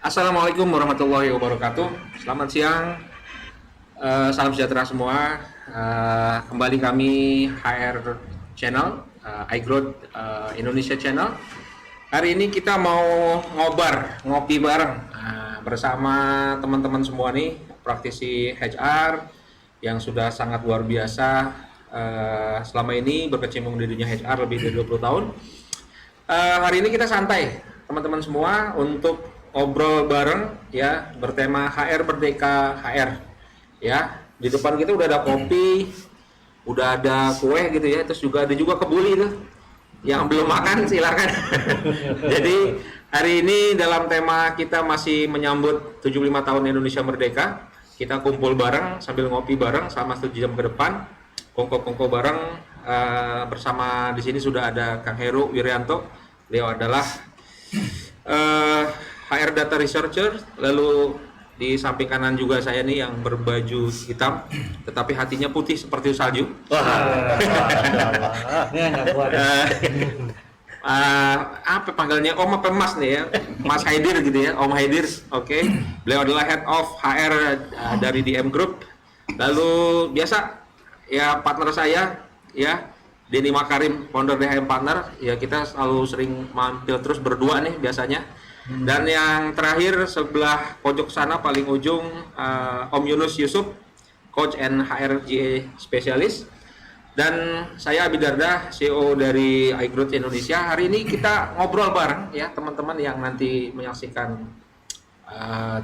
Assalamualaikum warahmatullahi wabarakatuh. Selamat siang, salam sejahtera semua. Kembali kami HR Channel, iGrowth Indonesia Channel. Hari ini kita mau ngopi bareng bersama teman-teman semua nih, praktisi HR yang sudah sangat luar biasa. Selama ini berkecimpung di dunia HR lebih dari 20 tahun. Hari ini kita santai, teman-teman semua, untuk ngobrol bareng ya, bertema HR Merdeka HR ya. Di depan kita udah ada kopi, udah ada kue gitu ya, terus juga ada kebuli tuh. Yang belum makan silakan. Jadi hari ini dalam tema kita masih menyambut 75 tahun Indonesia Merdeka. Kita kumpul bareng sambil ngopi bareng selama 1 jam ke depan. Kongko-kongko bareng bersama di sini sudah ada Kang Heru Wiryanto. Beliau adalah HR Data Researcher, lalu di samping kanan juga saya nih yang berbaju hitam, tetapi hatinya putih seperti salju. Apa panggilnya, Om apa Mas nih ya, Mas Haidir gitu ya, Om Haidir. Oke. Beliau adalah Head of HR dari DM Group. Lalu biasa ya partner saya ya, Denny Makarim, founder DHM Partner. Ya kita selalu sering mampir terus berdua nih biasanya. Dan yang terakhir sebelah pojok sana paling ujung Om Yunus Yusuf, Coach and HRGA Specialist. Dan saya Abi Darda, CEO dari iGrowth Indonesia. Hari ini kita ngobrol bareng ya teman-teman yang nanti menyaksikan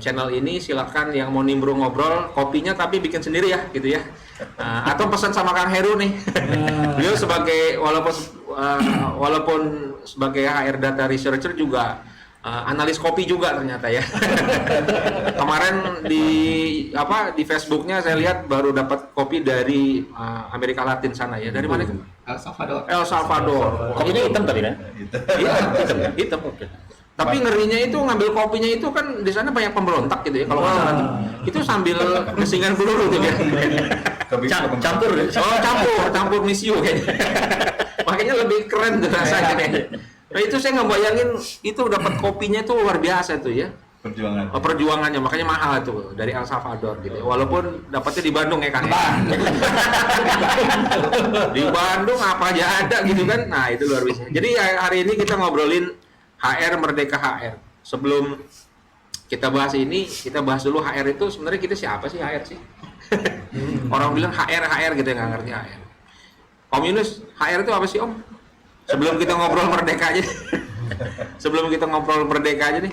channel ini. Silakan yang mau nimbrung ngobrol, kopinya tapi bikin sendiri ya gitu ya. Atau pesan sama Kang Heru nih. Beliau sebagai walaupun sebagai HR Data Researcher juga analis kopi juga ternyata ya. Kemarin di Facebooknya saya lihat baru dapat kopi dari Amerika Latin sana ya. Dari mana? El Salvador. Kopinya hitam tadi kan? Iya, hitam. Oke. Tapi ngerinya itu ngambil kopinya itu kan di sana banyak pemberontak gitu ya. Kalau nggak salah itu sambil kesingan peluru gitu ya. Campur misiu kayaknya. Makanya lebih keren tuh rasanya kayaknya. Nah itu saya nggak bayangin itu dapat kopinya itu luar biasa tuh ya. Perjuangannya makanya mahal tuh dari El Salvador gitu. Walaupun dapatnya di Bandung ya kan. Di Bandung apa aja ada gitu kan. Nah itu luar biasa. Jadi hari ini kita ngobrolin HR Merdeka HR. Sebelum kita bahas ini, kita bahas dulu HR itu sebenarnya kita siapa sih HR sih? Orang bilang HR gitu, nggak ngerti HR. Om Yunus, HR itu apa sih Om? Sebelum kita ngobrol merdeka aja. Sebelum kita ngobrol merdeka aja nih.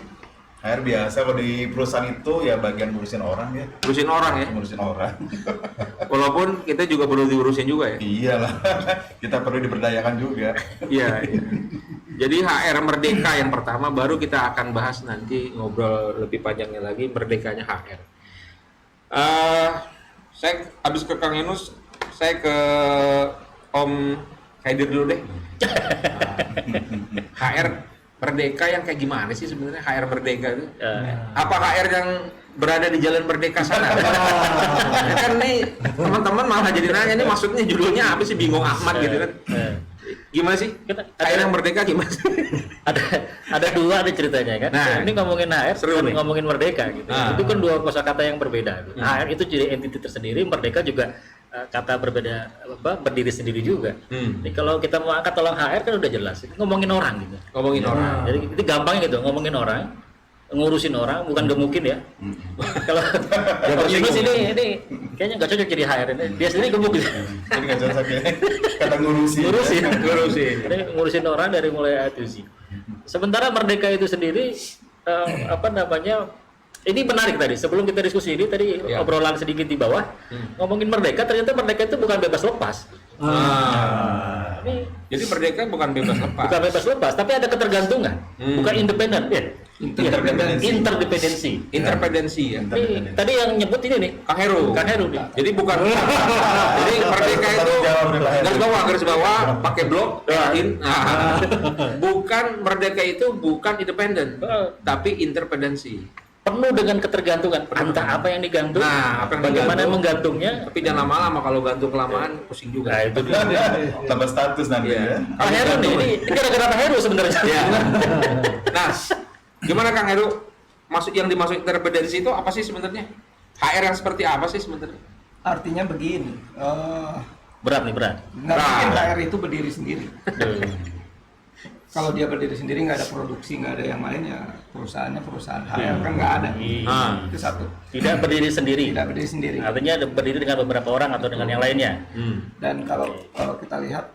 HR biasa kalau di perusahaan itu ya bagian ngurusin orang ya. Ngurusin orang ya? Ngurusin orang. Walaupun kita juga perlu diurusin juga ya? Iyalah, kita perlu diberdayakan juga. Iya. Jadi HR Merdeka yang pertama, baru kita akan bahas nanti ngobrol lebih panjangnya lagi merdekanya HR. Saya habis ke Kang Yunus, saya ke Om Haidir dulu deh. HR Merdeka yang kayak gimana sih sebenarnya HR Merdeka itu? Apa HR yang berada di Jalan Merdeka sana? Kan nih teman-teman malah jadi nanya nih maksudnya judulnya apa sih, bingung amat gitu kan? Gimana sih? HR yang Merdeka gimana sih? ada dua nih ceritanya kan. Nah, ini ngomongin HR, seru nih. ngomongin Merdeka gitu. Itu kan dua kosakata yang berbeda. HR itu jadi entiti tersendiri, Merdeka juga kata berbeda, berdiri sendiri juga. Jadi kalau kita mau angkat tolong HR kan udah jelas, ngomongin orang gitu. Ngomongin orang. Jadi itu gampangnya gitu, ngomongin orang, ngurusin orang, bukan gemukin ya. Kalau Yunus ini kayaknya nggak cocok jadi HR ini. Dia sendiri gemuk gitu. Jadi nggak cocok ya. Kata ngurusin. Jadi ngurusin orang dari mulai A to Z. Sementara Merdeka itu sendiri ini menarik tadi. Sebelum kita diskusi ini tadi obrolan sedikit di bawah ngomongin Merdeka, ternyata Merdeka itu bukan bebas lepas. Jadi Merdeka bukan bebas lepas. Bukan bebas lepas, tapi ada ketergantungan, bukan independen. Interdependensi ya. Tadi yang nyebut ini nih, Kang Heru. nih. Jadi bukan. Jadi Merdeka itu garis bawah pakai blok. Bukan, Merdeka itu bukan independen, tapi interdependensi. Penuh dengan ketergantungan. Entah apa yang digantung, bagaimana menggantungnya. Tapi jangan lama-lama, kalau gantung kelamaan pusing juga. Nah itu dia. Tambah status nanti ya. Pak Heru nih, ini gara-gara Pak Heru sebenarnya. Nah, gimana Kang Heru? yang dimaksud interdependensi itu apa sih sebenarnya? HR yang seperti apa sih sebenarnya? Artinya begini, Berat nih, berat. nggak mungkin HR itu berdiri sendiri. Kalau dia berdiri sendiri nggak ada produksi, nggak ada yang lain, ya perusahaannya perusahaan. HR kan nggak ada. Itu satu. Tidak berdiri sendiri. Tidak berdiri sendiri. Artinya berdiri dengan beberapa orang atau dengan yang lainnya. Dan kalau kita lihat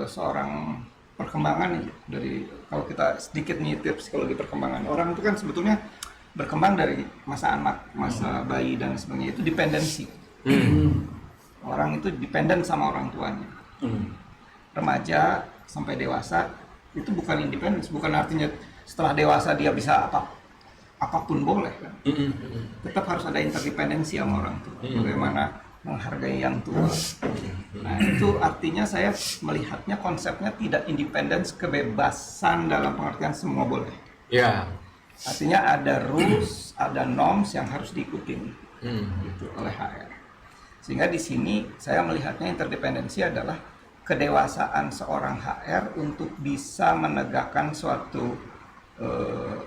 seorang perkembangan dari, kalau kita sedikit nitip psikologi perkembangan orang itu kan sebetulnya berkembang dari masa anak, masa bayi dan sebagainya, itu dependensi. Orang itu dependen sama orang tuanya. Remaja sampai dewasa itu bukan independen, bukan artinya setelah dewasa dia bisa apapun boleh kan. Tetap harus ada interdependensi sama orang tua. Bagaimana menghargai yang tua. Nah, itu artinya saya melihatnya konsepnya tidak independence, kebebasan dalam pengertian semua boleh. Ya. Artinya ada rules, ada norms yang harus diikutin gitu oleh HR. Sehingga di sini saya melihatnya interdependensi adalah kedewasaan seorang HR untuk bisa menegakkan suatu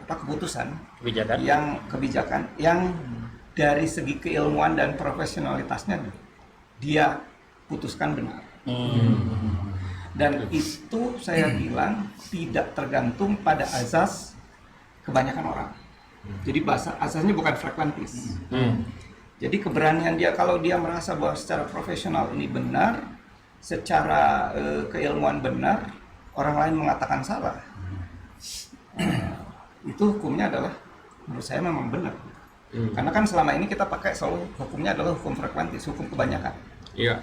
keputusan, kebijakan yang dari segi keilmuan dan profesionalitasnya dia putuskan benar. Dan itu saya bilang tidak tergantung pada azas kebanyakan orang. Jadi bahasa asasnya bukan fragmentis. Jadi keberanian dia, kalau dia merasa bahwa secara profesional ini benar, secara keilmuan benar, orang lain mengatakan salah, itu hukumnya adalah menurut saya memang benar. Karena kan selama ini kita pakai selalu hukumnya adalah hukum fragmentis, hukum kebanyakan. Iya.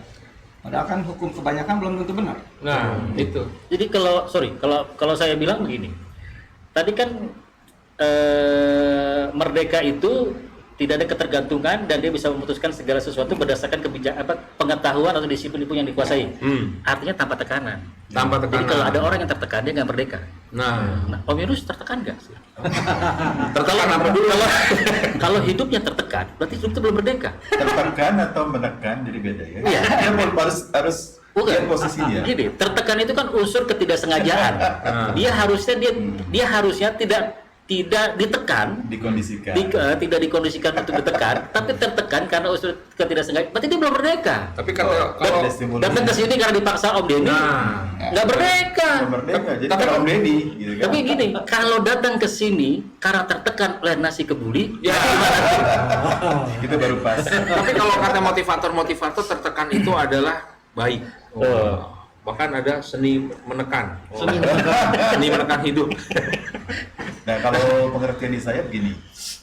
Padahal kan hukum kebanyakan belum tentu benar. Nah, itu. Jadi kalau saya bilang begini, tadi kan merdeka itu tidak ada ketergantungan dan dia bisa memutuskan segala sesuatu berdasarkan pengetahuan atau disiplin yang dikuasai. Artinya tanpa tekanan. Tanpa tekanan. Jadi kalau ada orang yang tertekan dia nggak merdeka. Nah, Om Yunus tertekan nggak sih? tertekan apa dulu? Kalau hidupnya tertekan, berarti hidup itu belum merdeka. Tertekan atau menekan jadi beda ya. Iya. Dia harus lihat posisinya. Gini, tertekan itu kan unsur ketidaksengajaan. Dia harusnya tidak ditekan, Dikondisikan. tidak dikondisikan untuk ditekan, tapi tertekan karena unsur ketidaksengajaan. Berarti dia belum merdeka. Tapi kalau Datang ke sini karena dipaksa Om Denny, nggak merdeka. Merdeka. Jadi Tapi kalau Om Deddy gitu kan. Tapi gini, kalau datang ke sini karena tertekan oleh nasi kebuli, ya. Itu baru pas. Tapi kalau kata motivator tertekan itu adalah baik. Bahkan ada seni menekan. Seni menekan hidup. Nah, kalau pengertian di saya begini.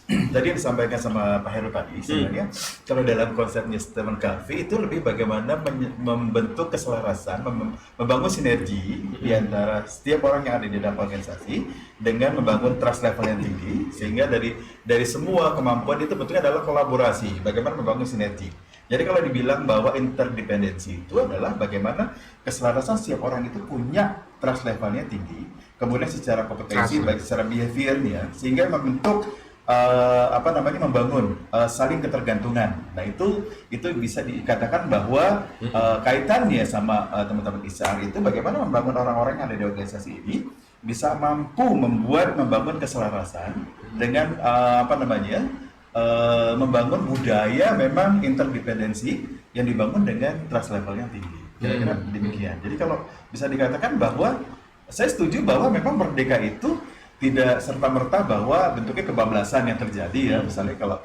Tadi yang disampaikan sama Pak Heru tadi, sebenarnya kalau dalam konsepnya Stephen Covey itu lebih bagaimana membentuk keselarasan, membangun sinergi di antara setiap orang yang ada di dalam organisasi dengan membangun trust level yang tinggi, sehingga dari semua kemampuan itu bentuknya adalah kolaborasi, bagaimana membangun sinergi. Jadi kalau dibilang bahwa interdependensi itu adalah bagaimana keselarasan setiap orang itu punya trust levelnya tinggi, kemudian secara kompetensi, baik secara behaviornya, sehingga membentuk membangun saling ketergantungan. Nah itu bisa dikatakan bahwa kaitannya sama teman-teman ISAR itu bagaimana membangun orang-orang yang ada di organisasi ini bisa mampu membangun keselarasan dengan membangun budaya memang interdependensi yang dibangun dengan trust level yang tinggi. Kira-kira demikian. Jadi kalau bisa dikatakan bahwa saya setuju bahwa memang merdeka itu tidak serta-merta bahwa bentuknya kebablasan yang terjadi ya. Misalnya kalau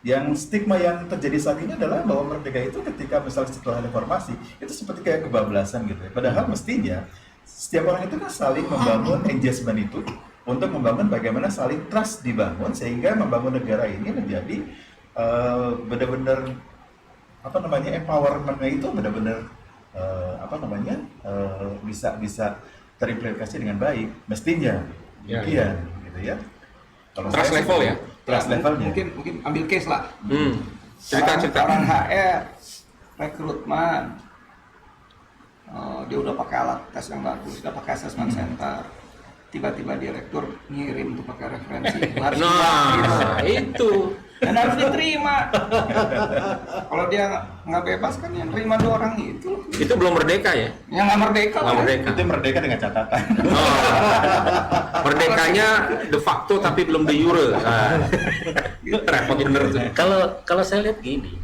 yang stigma yang terjadi saat ini adalah bahwa merdeka itu ketika misalnya setelah reformasi itu seperti kayak kebablasan gitu ya. Padahal mestinya setiap orang itu kan saling membangun engagement itu untuk membangun bagaimana saling trust dibangun sehingga membangun negara ini menjadi benar-benar empowerment-nya itu benar-benar bisa terimplementasi dengan baik mestinya. Demikian gitu ya. Kalau trust level ya. Trust levelnya. Mungkin ambil case lah. Cerita. Orang HR rekrutmen, dia udah pakai alat tes yang bagus, udah pakai assessment center. Tiba-tiba direktur ngirim untuk pakai referensi. Nah, itu Dan harus diterima. Kalau dia nggak bebas kan yang terima 2 orang itu. Itu belum merdeka ya? Yang nggak merdeka. Nggak kan? merdeka. Itu merdeka dengan catatan. Oh. Merdekanya de facto tapi belum de jure. Nah. Repot bener tuh. Kalau saya lihat gini,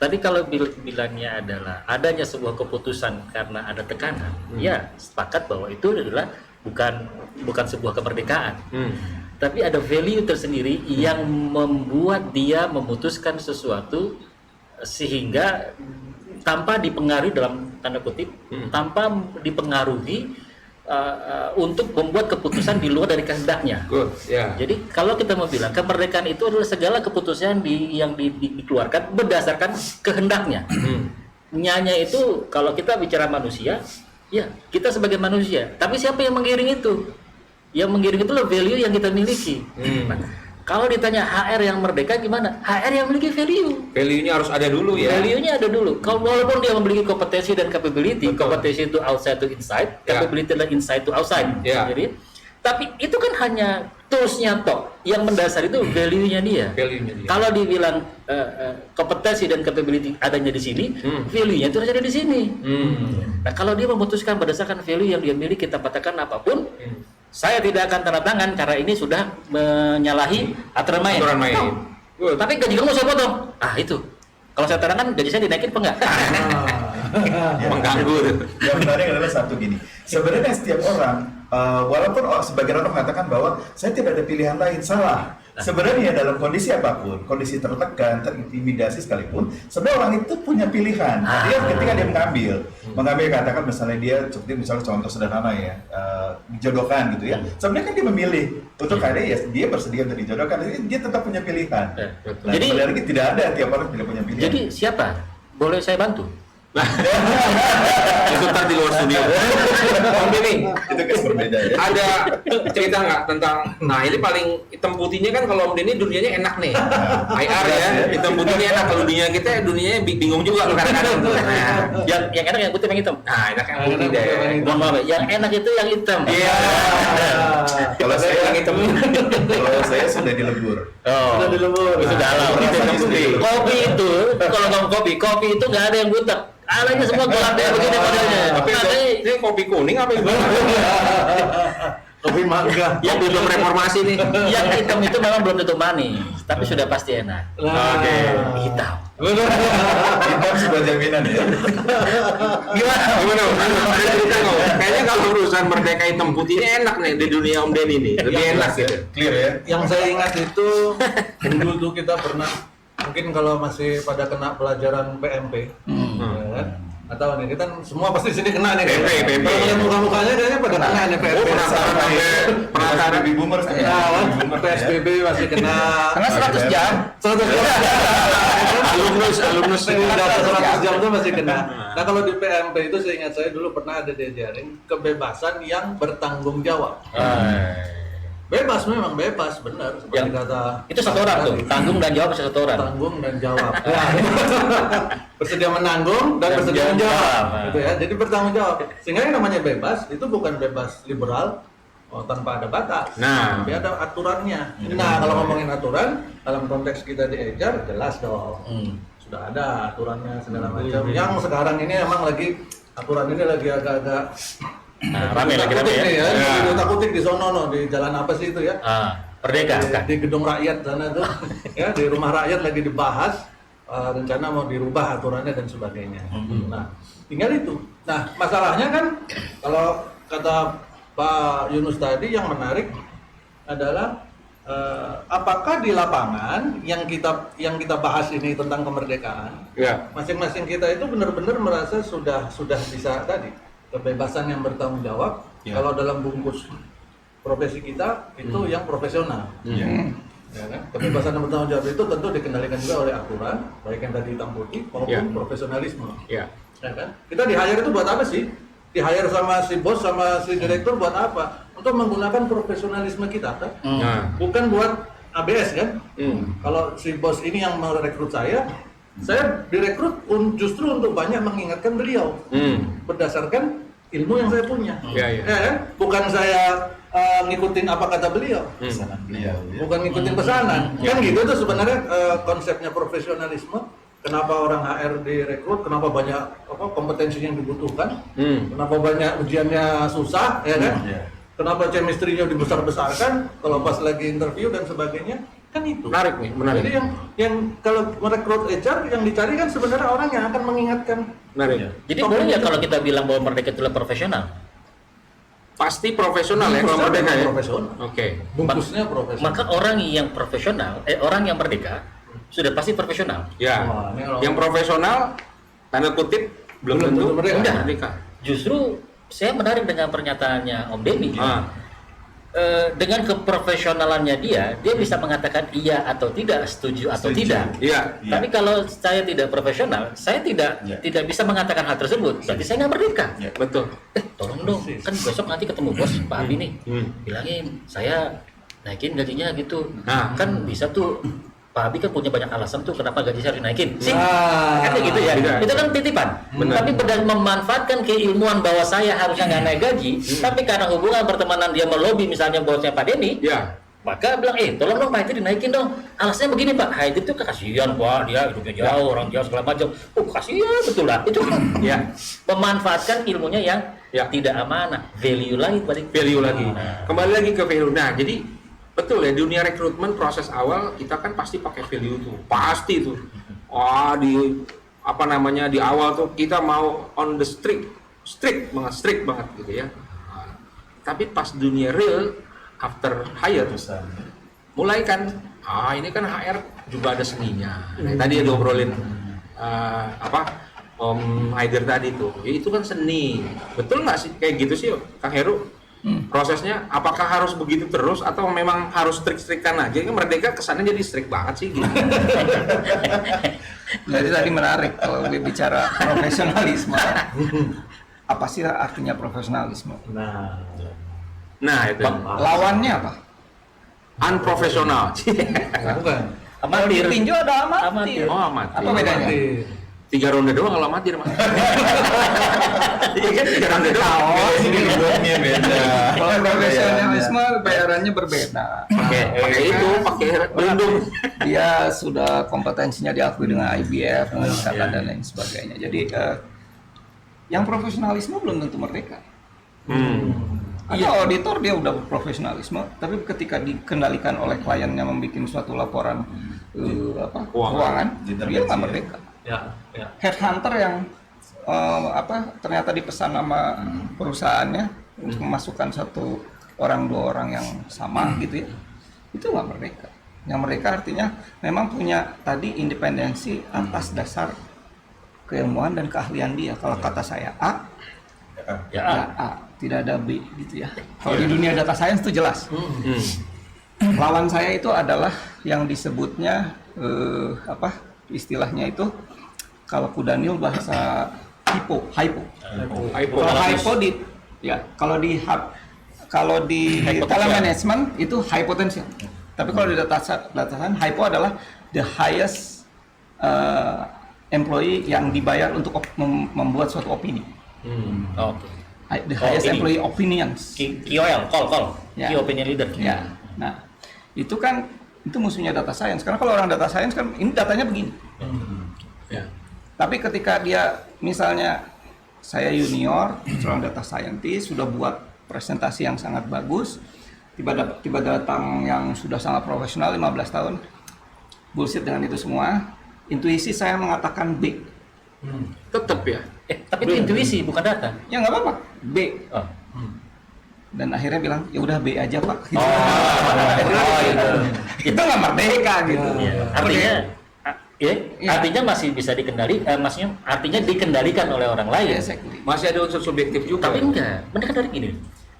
tadi kalau bilangnya adalah adanya sebuah keputusan karena ada tekanan, ya sepakat bahwa itu adalah bukan sebuah kemerdekaan, tapi ada value tersendiri yang membuat dia memutuskan sesuatu sehingga tanpa dipengaruhi dalam tanda kutip, tanpa dipengaruhi untuk membuat keputusan di luar dari kehendaknya. Good, ya. Jadi kalau kita mau bilang kemerdekaan itu adalah segala keputusan yang dikeluarkan berdasarkan kehendaknya. Nyanya itu kalau kita bicara manusia, ya kita sebagai manusia. Tapi siapa yang menggiring itu? Yang menggiring itu adalah value yang kita miliki. Nah, kalau ditanya HR yang merdeka gimana? HR yang memiliki value. Value-nya harus ada dulu ya. Value-nya ada dulu. Kalau walaupun dia memiliki kompetensi dan capability, kompetensi itu outside to inside, capability adalah inside to outside. Ya. Jadi, tapi itu kan hanya tools-nya toh. Yang mendasar itu value-nya dia. Value-nya dia. Kalau dibilang kompetensi dan capability adanya di sini, value-nya itu harus ada di sini. Nah, kalau dia memutuskan berdasarkan value yang dia miliki, kita katakan apapun, saya tidak akan tanda tangan karena ini sudah menyalahi aturan main. Aturan main. No. Good. Tapi gaji kamu saya potong. Ah itu. Kalau saya tanda tangan gaji saya dinaikin apa enggak? Mengganggu. Yang menarik adalah satu gini. Sebenarnya setiap orang, walaupun sebagian orang mengatakan bahwa saya tidak ada pilihan lain, salah. Sebenarnya dalam kondisi apapun, kondisi tertekan, terintimidasi sekalipun, sebenarnya orang itu punya pilihan. Dia ketika dia mengambil katakan misalnya dia seperti misalnya contoh sederhana ya, dijodohkan gitu ya. Sebenarnya kan dia memilih untuk karena ya dia bersedia untuk dijodohkan, jadi dia tetap punya pilihan. Betul. Nah, Jadi lagi tidak ada tiap orang tidak punya pilihan. jadi siapa? Boleh saya bantu? Itu ntar di luar studio. Om Benny, Itu kes berbeda ya. ada cerita nggak tentang, nah ini paling hitam putihnya kan kalau Om Denny dunianya enak nih, IR ya, hitam putihnya enak. Kalau dunia kita dunianya bingung juga kadang-kadang tuh. Nah, Yang enak yang putih yang hitam. nah enak yang putih deh. Mohon maaf, yang enak itu yang hitam. Iya. Kalau saya yang hitam. Kalau saya sudah dilebur. Oh, Sudah dilebur. Itu dalam. Itu hitam putih. Kopi itu, kalau ngomong kopi itu nggak ada yang butek. Alanya semua gelap kayak begini modelnya. Tapi ini kopi kuning apa yang Kopi mangga. yang belum reformasi nih? Yang hitam itu memang belum tentu manis, tapi sudah pasti enak. Oke. Hitam. Hitam sebuah jaminan ya. Gimana? Ada cerita nggak? Kayaknya kalau urusan merdeka hitam putih ini enak nih di dunia Om Denny nih, lebih enak gitu. Clear ya. Yang saya ingat itu dulu tuh kita pernah, mungkin kalau masih pada kena pelajaran PMP, ya kan? Atau nih kita semua pasti di sini kena nih. PMP. Kalau lihat muka-mukanya kayaknya pada kena nih PMP. Oh, penasaran Baby boomers kan? Ya, kan? PSBB masih kena. Karena 100 jam. 100 jam. alumnus Udah 100 jam tuh masih kena. Nah kalau di PMP itu seingat saya dulu pernah ada diajarin kebebasan yang bertanggung jawab. Bebas memang bebas, benar. Seperti kata Itu satu orang tuh, tanggung dan jawab satu orang. tanggung dan jawab. Bersedia menanggung dan bersedia menjawab. Gitu ya. Jadi bertanggung jawab. Sehingga yang namanya bebas itu bukan bebas liberal tanpa ada batas. Nah. Tapi ada aturannya. Nah, kalau ngomongin aturan dalam konteks kita di HR jelas dong. Sudah ada aturannya segala macam. Yang sekarang ini emang lagi aturan ini lagi agak-agak Rame lagi rame ya. Takut di sono di jalan apa sih itu ya? Merdeka. Di gedung rakyat sana tuh, ya di rumah rakyat lagi dibahas rencana mau dirubah aturannya dan sebagainya. Nah, tinggal itu. Nah, masalahnya kan kalau kata Pak Yunus tadi yang menarik adalah apakah di lapangan yang kita bahas ini tentang kemerdekaan, masing-masing kita itu benar-benar merasa sudah bisa tadi kebebasan yang bertanggung jawab. Kalau dalam bungkus profesi kita itu yang profesional. Ya kan? Kebebasan yang bertanggung jawab itu tentu dikendalikan juga oleh aturan, baik yang tadi hitam putih maupun profesionalisme. Ya kan? Kita di hire itu buat apa sih? Di hire sama si bos sama si direktur buat apa? Untuk menggunakan profesionalisme kita kan? Bukan buat ABS kan? Kalau si bos ini yang merekrut saya direkrut justru untuk banyak mengingatkan beliau berdasarkan ilmu yang saya punya. Ya kan? Bukan saya ngikutin apa kata beliau, Pesanan beliau ya. bukan ngikutin pesanan. Kan gitu tuh sebenarnya konsepnya profesionalisme. Kenapa orang HR direkrut? Kenapa banyak kompetensinya yang dibutuhkan? Kenapa banyak ujiannya susah, ya kan? Iya. Kenapa chemistry-nya dibesar-besarkan? Kalau pas lagi interview dan sebagainya, kan itu. Menarik nih, menarik. Jadi yang kalau merekrut HR yang dicari kan sebenarnya orang yang akan mengingatkan. Menarik. Jadi boleh ya kalau kita bilang bahwa Merdeka itu profesional? Pasti profesional ya kalau Merdeka ya. Profesional. Oke. Bungkusnya profesional. Maka orang yang profesional, orang yang merdeka sudah pasti profesional. Ya. Wah, ini kalau- Yang profesional tanda kutip belum tentu merdeka. udah merdeka. Justru saya menarik dengan pernyataannya Om Denny. Ah. Dengan keprofesionalannya dia bisa mengatakan iya atau tidak, setuju atau Setuju. tidak. Iya. Iya. Tapi kalau saya tidak profesional, saya tidak Iya. tidak bisa mengatakan hal tersebut. Berarti saya nggak merdeka. Iya. Betul. Tolong dong, kan besok nanti ketemu bos Pak Abi nih, bilangin saya naikin gajinya gitu. Nah. Kan bisa tuh. Pak Abi kan punya banyak alasan tuh kenapa gaji saya dinaikin. Sih, Ah, kan kayak gitu ya. tidak. Itu kan titipan. Benar. Tapi memanfaatkan keilmuan bahwa saya harusnya nggak naik gaji, tapi karena hubungan pertemanan dia melobi misalnya bosnya Pak Denny, Ya. maka bilang, tolong dong Pak Haidir dinaikin dong. Alasannya begini Pak, Haidir tuh kasihan Pak, dia hidupnya jauh, orang jauh segala macam. Kasihan betul lah. Itu kan Ya. memanfaatkan ilmunya yang Ya. tidak amanah. Value lagi balik. Value lagi. Nah. Kembali lagi ke value. Nah, jadi betul ya, dunia rekrutmen proses awal kita kan pasti pakai value tuh. Pasti tuh. Wah, di apa namanya di awal tuh kita mau on the strict banget gitu ya. Nah, tapi pas dunia real after hire Pesan. mulai kan ini kan HR juga ada seninya. Nah, tadi yang diobrolin Om Haidir tadi tuh, ya itu kan seni. Betul nggak sih kayak gitu sih Kang Heru? Prosesnya apakah harus begitu terus atau memang harus strict-strictan aja? Kan Merdeka kesannya jadi strict banget sih gitu. Jadi tadi menarik kalau bicara profesionalisme. Apa sih artinya profesionalisme? Nah, Nah, itu Lawannya apa? unprofesional. bukan. Kalau di tinju ada amatir. Oh, amatir. Apa bedanya? Nanti. 3 ronde doang kalau amatir mah. Iya kan 3 ronde doang. Ini rewardnya beda. Kalau profesionalisme bayarannya berbeda. Pakai itu, pakai pelindung. Dia sudah kompetensinya diakui dengan IBF, dengan ikatan dan lain sebagainya. Jadi yang profesionalisme belum tentu merdeka. Ada auditor dia udah profesionalisme, tapi ketika dikendalikan oleh kliennya membuat suatu laporan keuangan, dia nggak merdeka. Ya. Headhunter yang ternyata dipesan sama perusahaannya untuk memasukkan satu orang dua orang yang sama gitu ya, itu nggak merdeka. Yang merdeka artinya memang punya tadi independensi atas dasar keilmuan dan keahlian dia. Kalau kata saya A, Ya, ya A, tidak ada B gitu ya. Kalau di dunia data science itu jelas. Lawan saya itu adalah yang disebutnya istilahnya itu kalau Kudanil bahasa hypo. Kalau di telemanagement itu high potential. Tapi kalau di data science hypo adalah the highest employee yang dibayar untuk membuat suatu opini. Oke. The highest ini. employee opinions. KOL, call. Ya. Key opinion leader. Ya. Nah, itu kan itu musuhnya data science. Karena kalau orang data science kan ini datanya begini. Ya. Tapi ketika dia misalnya saya junior, seorang data scientist sudah buat presentasi yang sangat bagus, tiba datang yang sudah sangat profesional 15 tahun, bullshit dengan itu semua, intuisi saya mengatakan B. Tetap ya. Tapi itu intuisi bukan data. Ya nggak apa-apa, B. Oh. Dan akhirnya bilang ya udah B aja Pak. Gitu. Itu. Itu nggak merdeka gitu. Artinya Ya. artinya masih bisa maksudnya artinya dikendalikan oleh orang lain. Exactly. Masih ada unsur subjektif juga. Tapi enggak, mereka dari gini.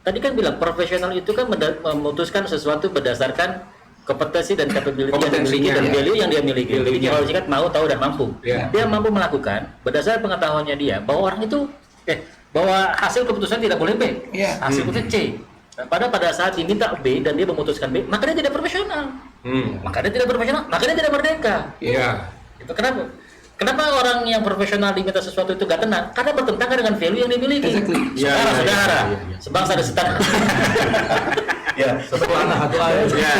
Tadi kan bilang profesional itu kan memutuskan sesuatu berdasarkan kompetensi dan capability yang dimiliki dan value yang dia miliki. Kalau singkat mau, tahu dan mampu. Ya. Dia mampu melakukan berdasarkan pengetahuannya dia bahwa orang itu bahwa hasil keputusan tidak boleh B, Ya. hasil keputusan C. Pada saat diminta B dan dia memutuskan B, maka dia tidak profesional. Maka dia tidak profesional, maka dia tidak merdeka. Iya. Itu kenapa? Kenapa orang yang profesional diminta sesuatu itu gak tenang? Karena bertentangan dengan value yang dimiliki. Exactly. Saudara, sebangsa dan setanah. Ya, Satu anak satu air. Ya,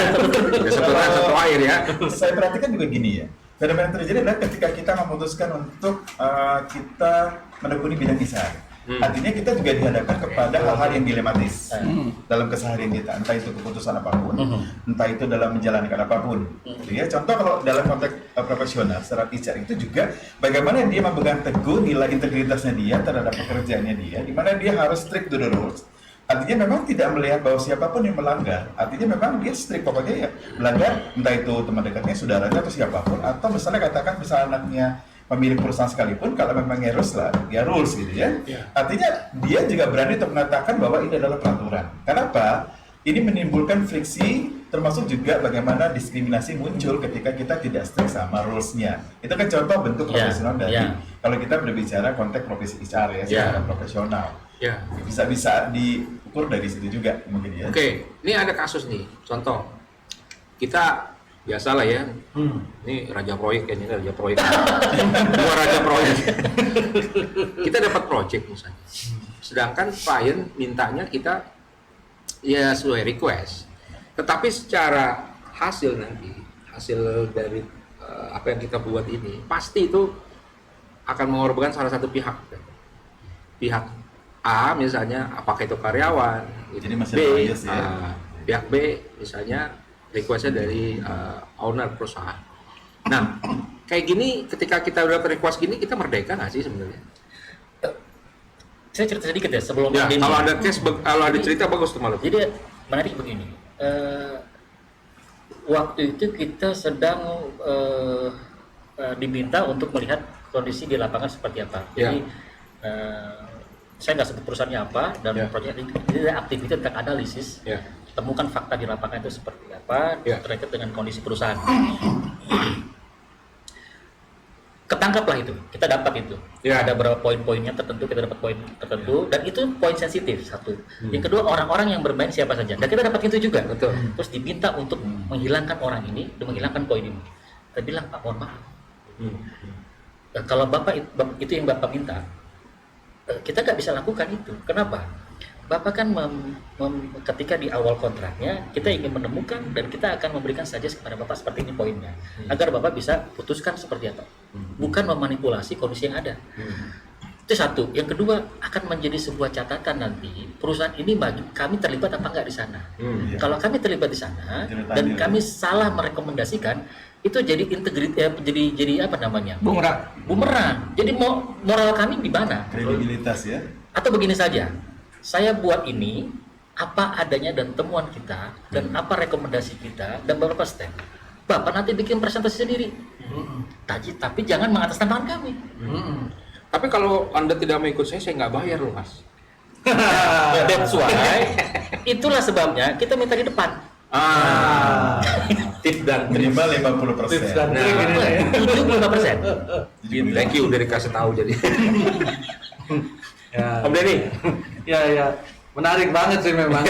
satu air satu air ya. saya perhatikan juga gini ya. Fenomena yang terjadi adalah ketika kita memutuskan untuk kita menekuni bidang kisah. Artinya kita juga dihadapkan kepada hal-hal yang dilematis dalam keseharian kita, entah itu keputusan apapun, entah itu dalam menjalankan apapun. Gitu ya. Contoh kalau dalam konteks profesional, secara HR itu juga bagaimana dia memegang teguh nilai integritasnya dia terhadap pekerjaannya dia, di mana dia harus strict to the rules. Artinya memang tidak melihat bahwa siapapun yang melanggar, artinya memang dia strict, pokoknya ya melanggar, entah itu teman dekatnya, saudaranya atau siapapun, atau misalnya katakan misalnya anaknya pemilik perusahaan sekalipun, kalau memang rules lah, ya rules gitu ya. Artinya dia juga berani untuk mengatakan bahwa ini adalah peraturan. Kenapa? Ini menimbulkan friksi, termasuk juga bagaimana diskriminasi muncul ketika kita tidak strict sama rules-nya. Itu kan contoh bentuk profesional dari kalau kita berbicara konteks profesi HR ya, secara profesional. Ya. Bisa diukur dari situ juga mungkin ya. Oke, ini ada kasus nih, contoh. Kita biasalah ya, ini raja proyek ya, ini raja proyek. Dua raja proyek. Kita dapat proyek misalnya. Sedangkan klien mintanya kita ya sesuai request. Tetapi secara hasil nanti, hasil dari apa yang kita buat ini, pasti itu akan mengorbankan salah satu pihak. Pihak A misalnya, apakah itu karyawan, Jadi masih B, bias ya. pihak B misalnya requestnya dari owner perusahaan. Nah, kayak gini ketika kita udah request gini, kita merdeka nggak sih sebenarnya? Saya cerita sedikit ya sebelum Ya, ini. kalau ada case, kalau ada cerita bagus tuh malu. Jadi menarik begini. Waktu itu kita sedang diminta untuk melihat kondisi di lapangan seperti apa. Jadi saya nggak sebut perusahaannya apa dan proyek ini aktivitas tentang analisis. Temukan fakta di lapangan itu seperti apa terkait dengan kondisi perusahaan. Ketangkaplah itu, kita dapat itu. Ada beberapa poin-poinnya tertentu, kita dapat poin tertentu dan itu poin sensitif satu. Yang kedua, orang-orang yang bermain siapa saja. Dan kita dapat itu juga. Betul. Terus diminta untuk menghilangkan orang ini dan menghilangkan poin ini. Kita bilang, Pak, mohon maaf. Kalau Bapak itu yang Bapak minta, kita nggak bisa lakukan itu. Kenapa? Bapak kan ketika di awal kontraknya kita ingin menemukan dan kita akan memberikan saja kepada Bapak seperti ini poinnya agar Bapak bisa putuskan seperti apa, bukan memanipulasi kondisi yang ada. Itu satu. Yang kedua, akan menjadi sebuah catatan nanti perusahaan ini kami terlibat apa enggak di sana. Kalau kami terlibat di sana dan kami salah merekomendasikan, itu jadi integritas, jadi apa namanya? Bumerang. Jadi moral kami di mana? Kredibilitas ya. Atau begini saja, saya buat ini apa adanya dan temuan kita dan apa rekomendasi kita dan beberapa step. Bapak nanti bikin presentasi sendiri. Tapi jangan mengatasnamakan kami. Tapi kalau Anda tidak mau ikut saya nggak bayar loh, Mas. That's why. Itulah sebabnya kita minta di depan. Tips dan Minimal 50%. Tips dan trik ini. 75%. Thank you udah dikasih tahu jadi. Ya. Om Denny. Ya, menarik banget sih memang.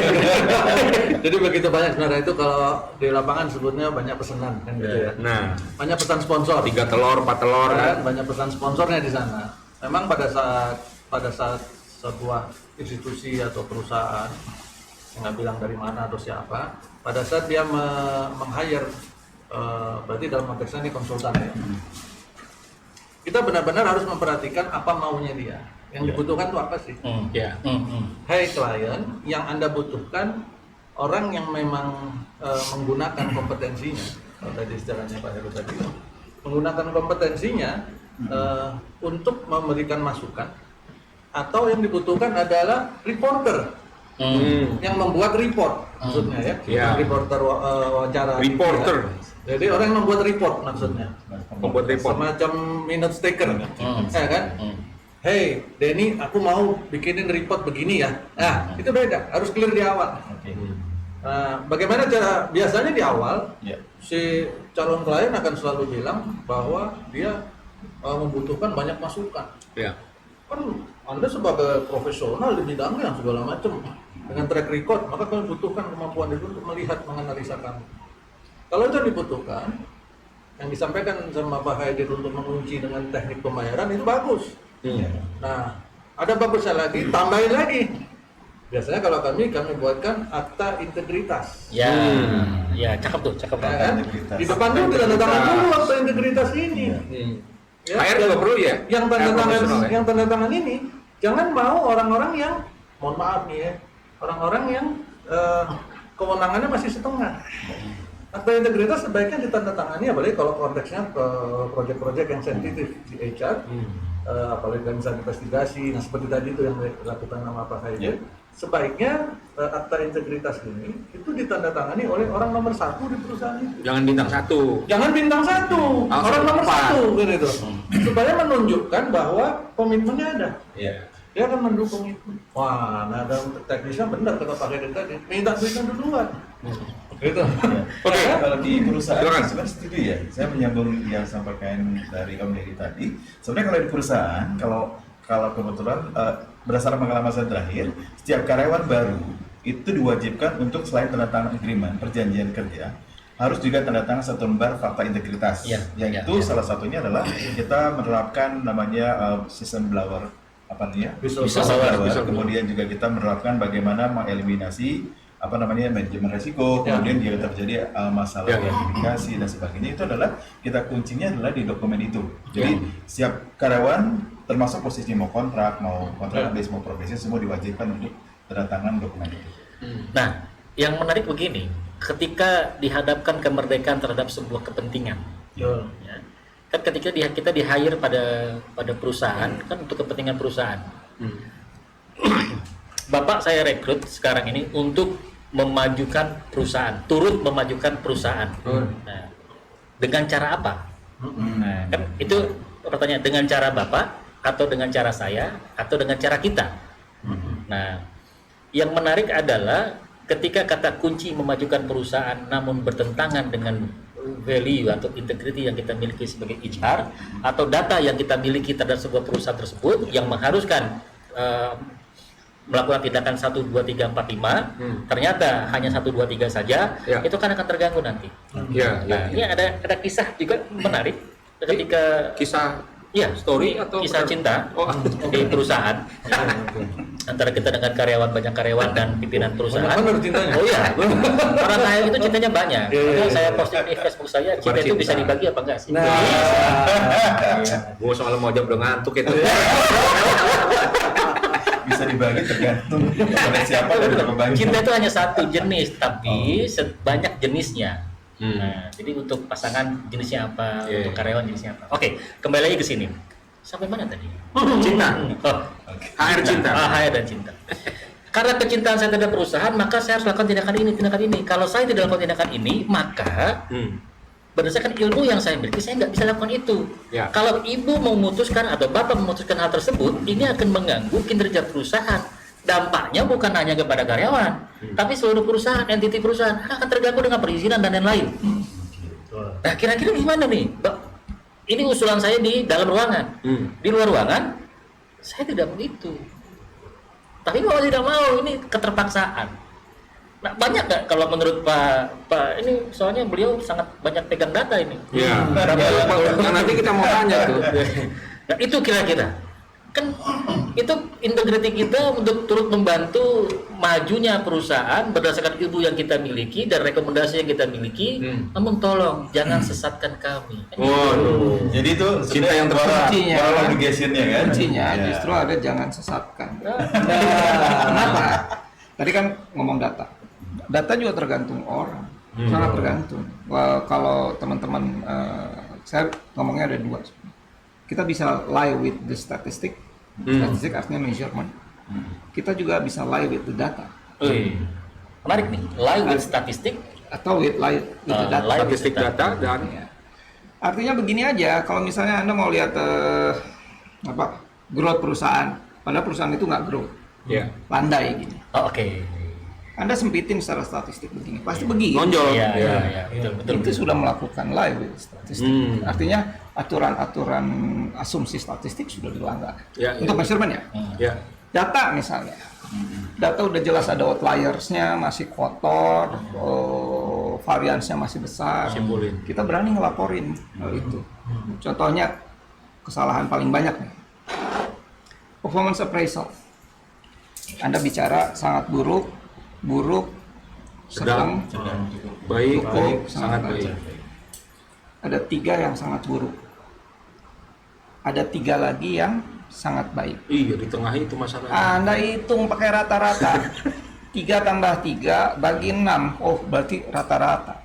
Jadi begitu banyak sebenarnya itu kalau di lapangan sebutnya banyak pesanan kan gitu ya. Nah, Banyak pesan sponsor. 3 telur, 4 telur kan. Banyak pesan sponsornya di sana. Memang pada saat sebuah institusi atau perusahaan, nggak bilang dari mana atau siapa, pada saat dia meng-hire, berarti dalam konteksnya ini konsultan ya. Kita benar-benar harus memperhatikan apa maunya dia. Yang dibutuhkan itu apa sih? Hai klien, yang Anda butuhkan orang yang memang menggunakan kompetensinya, kalau tadi istilahnya Pak Heru tadi, menggunakan kompetensinya untuk memberikan masukan, atau yang dibutuhkan adalah reporter yang membuat report, maksudnya ya, reporter wawancara. Reporter. Jadi orang yang membuat report maksudnya, Membuat report. semacam minute taker, ya kan? Hey, Denny, aku mau bikinin report begini ya. Nah, itu beda, harus clear di awal. Nah, bagaimana cara biasanya di awal si calon klien akan selalu bilang bahwa dia membutuhkan banyak masukan. Kan Anda sebagai profesional di bidangnya segala macam dengan track record, maka kalian butuhkan kemampuan itu untuk melihat, menganalisa kamu. Kalau itu dibutuhkan, yang disampaikan sama Pak Haidir untuk mengunci dengan teknik pembayaran itu bagus. Nah, ada bagusnya lagi, tambahin lagi. Biasanya kalau kami buatkan akta integritas. Ya, ya cakep tuh, cakep Ya banget. kan? Integritas. Di depan tuh ditandatangan dulu akta integritas ini. Ya, HR juga perlu ya? Yang tanda HR tangan, profesional ya? yang tanda tangan ini jangan mau orang-orang yang, mohon maaf nih ya, orang-orang yang kewenangannya masih setengah. Akta integritas sebaiknya ditandatangani, apalagi kalau konteksnya ke proyek-proyek yang sensitif di HR, apalagi kan misalnya investigasi, nah seperti tadi itu yang dilakukan sama Pak Haidir, sebaiknya akta integritas ini itu ditandatangani oleh orang nomor 1 di perusahaan itu. Jangan bintang 1. Jangan bintang 1, Langsung orang nomor 1 empat. gitu. Supaya menunjukkan bahwa komitmennya ada. Iya. Dia akan mendukung itu. Wah, nah dalam teknisnya benar kata Pak Haidir tadi, minta duitnya duluan. Gitu. Oke. Kalau di perusahaan Silakan. sebenarnya setuju ya. Saya menyambung yang sampaikan dari Om Heri tadi. Sebenarnya kalau di perusahaan, kalau kebetulan berdasarkan pengalaman saya terakhir, setiap karyawan baru itu diwajibkan untuk selain tanda tangan agreement perjanjian kerja, harus juga tanda tangan satu lembar fakta integritas. Iya, Yaitu iya. salah satunya adalah kita menerapkan namanya sistem blower apa nih ya? Whistleblower. Kemudian juga kita menerapkan bagaimana mengeliminasi apa namanya manajemen resiko, kemudian jika terjadi masalah gratifikasi dan sebagainya, itu adalah kita kuncinya adalah di dokumen itu. Jadi setiap karyawan termasuk posisi mau kontrak, mau kontrak base, mau profesi, semua diwajibkan untuk tanda tangan dokumen itu. Nah, yang menarik begini, ketika dihadapkan kemerdekaan terhadap sebuah kepentingan, ya, kan ketika kita di hire pada perusahaan kan untuk kepentingan perusahaan. Bapak saya rekrut sekarang ini untuk memajukan perusahaan, turut memajukan perusahaan. Nah, dengan cara apa? Nah, kan itu pertanyaan, dengan cara Bapak atau dengan cara saya atau dengan cara kita. Nah, yang menarik adalah ketika kata kunci memajukan perusahaan namun bertentangan dengan value atau integrity yang kita miliki sebagai HR atau data yang kita miliki terhadap sebuah perusahaan tersebut yang mengharuskan melakukan tindakan 1, 2, 3, 4, 5 ternyata hanya 1, 2, 3 saja, itu kan akan terganggu nanti. Nah, ini ada kisah juga menarik ketika Kisah ya story atau kisah cinta di perusahaan antara kita dengan banyak karyawan dan pimpinan perusahaan. Benar cintanya. Oh iya, orang kaya itu cintanya banyak. Makanya saya posting di Facebook saya, cinta itu bisa dibagi apa enggak sih? Gua soal mau jam udah ngantuk itu. Bisa dibagi tergantung oleh siapa dan berapa banyak. Cinta itu hanya satu jenis, tapi banyak jenisnya. Nah, jadi untuk pasangan jenisnya apa, untuk karyawan jenisnya apa. Oke, kembali lagi ke sini. Sampai mana tadi? Cinta. Oh, HR cinta. HR dan cinta. Karena kecintaan saya terhadap perusahaan, maka saya harus lakukan tindakan ini. Kalau saya tidak lakukan tindakan ini, maka berdasarkan ilmu yang saya miliki, saya nggak bisa lakukan itu. Ya. Kalau ibu memutuskan atau bapak memutuskan hal tersebut, ini akan mengganggu kinerja perusahaan. Dampaknya bukan hanya kepada karyawan, tapi seluruh perusahaan, entiti perusahaan akan terganggu dengan perizinan dan lain-lain. Nah, kira-kira gimana nih, Mbak? Ini usulan saya di dalam ruangan. Di luar ruangan, saya tidak begitu. Tapi mau tidak mau, ini keterpaksaan. Nah, banyak nggak kalau menurut Pak ini, soalnya beliau sangat banyak pegang data ini. Iya. Nanti kita mau tanya tuh. Nah, itu kira-kira kan itu integriti kita untuk turut membantu majunya perusahaan berdasarkan ilmu yang kita miliki dan rekomendasi yang kita miliki. Namun tolong jangan sesatkan kami. Waduh. Jadi itu Cinta yang Kuncinya, moral obligation-nya kan. kuncinya Ya. justru ada jangan sesatkan. Kenapa? Tadi kan ngomong data. Data juga tergantung orang, sangat tergantung. Wah, kalau teman-teman, saya ngomongnya ada dua. Kita bisa lie with the statistic. Statistik artinya measurement. Kita juga bisa lie with the data. Menarik nih, lie with statistik Atau lie with the data. lie with Statistik data dan Ya. Artinya begini aja, kalau misalnya Anda mau lihat growth perusahaan, padahal perusahaan itu nggak growth, landai gini. Oh, oke. Anda sempitin secara statistik begini, pasti begini. nonjol. Iya, betul. Itu sudah melakukan lie with statistik. Artinya aturan-aturan asumsi statistik sudah dilanggar. Ya, Untuk measurement ya. Ya. Data misalnya. Data udah jelas ada outliersnya, masih kotor, variansnya masih besar, Simpulin. kita berani ngelaporin hal itu. Contohnya kesalahan paling banyak nih, performance appraisal. Anda bicara sangat buruk, sedang, Baik, cukup, baik, sangat baik. ada 3 yang sangat buruk. Ada 3 lagi yang sangat baik. Iya, di tengah itu masalahnya. Anda hitung pakai rata-rata. 3 tambah 3 bagi 6. Oh, berarti rata-rata.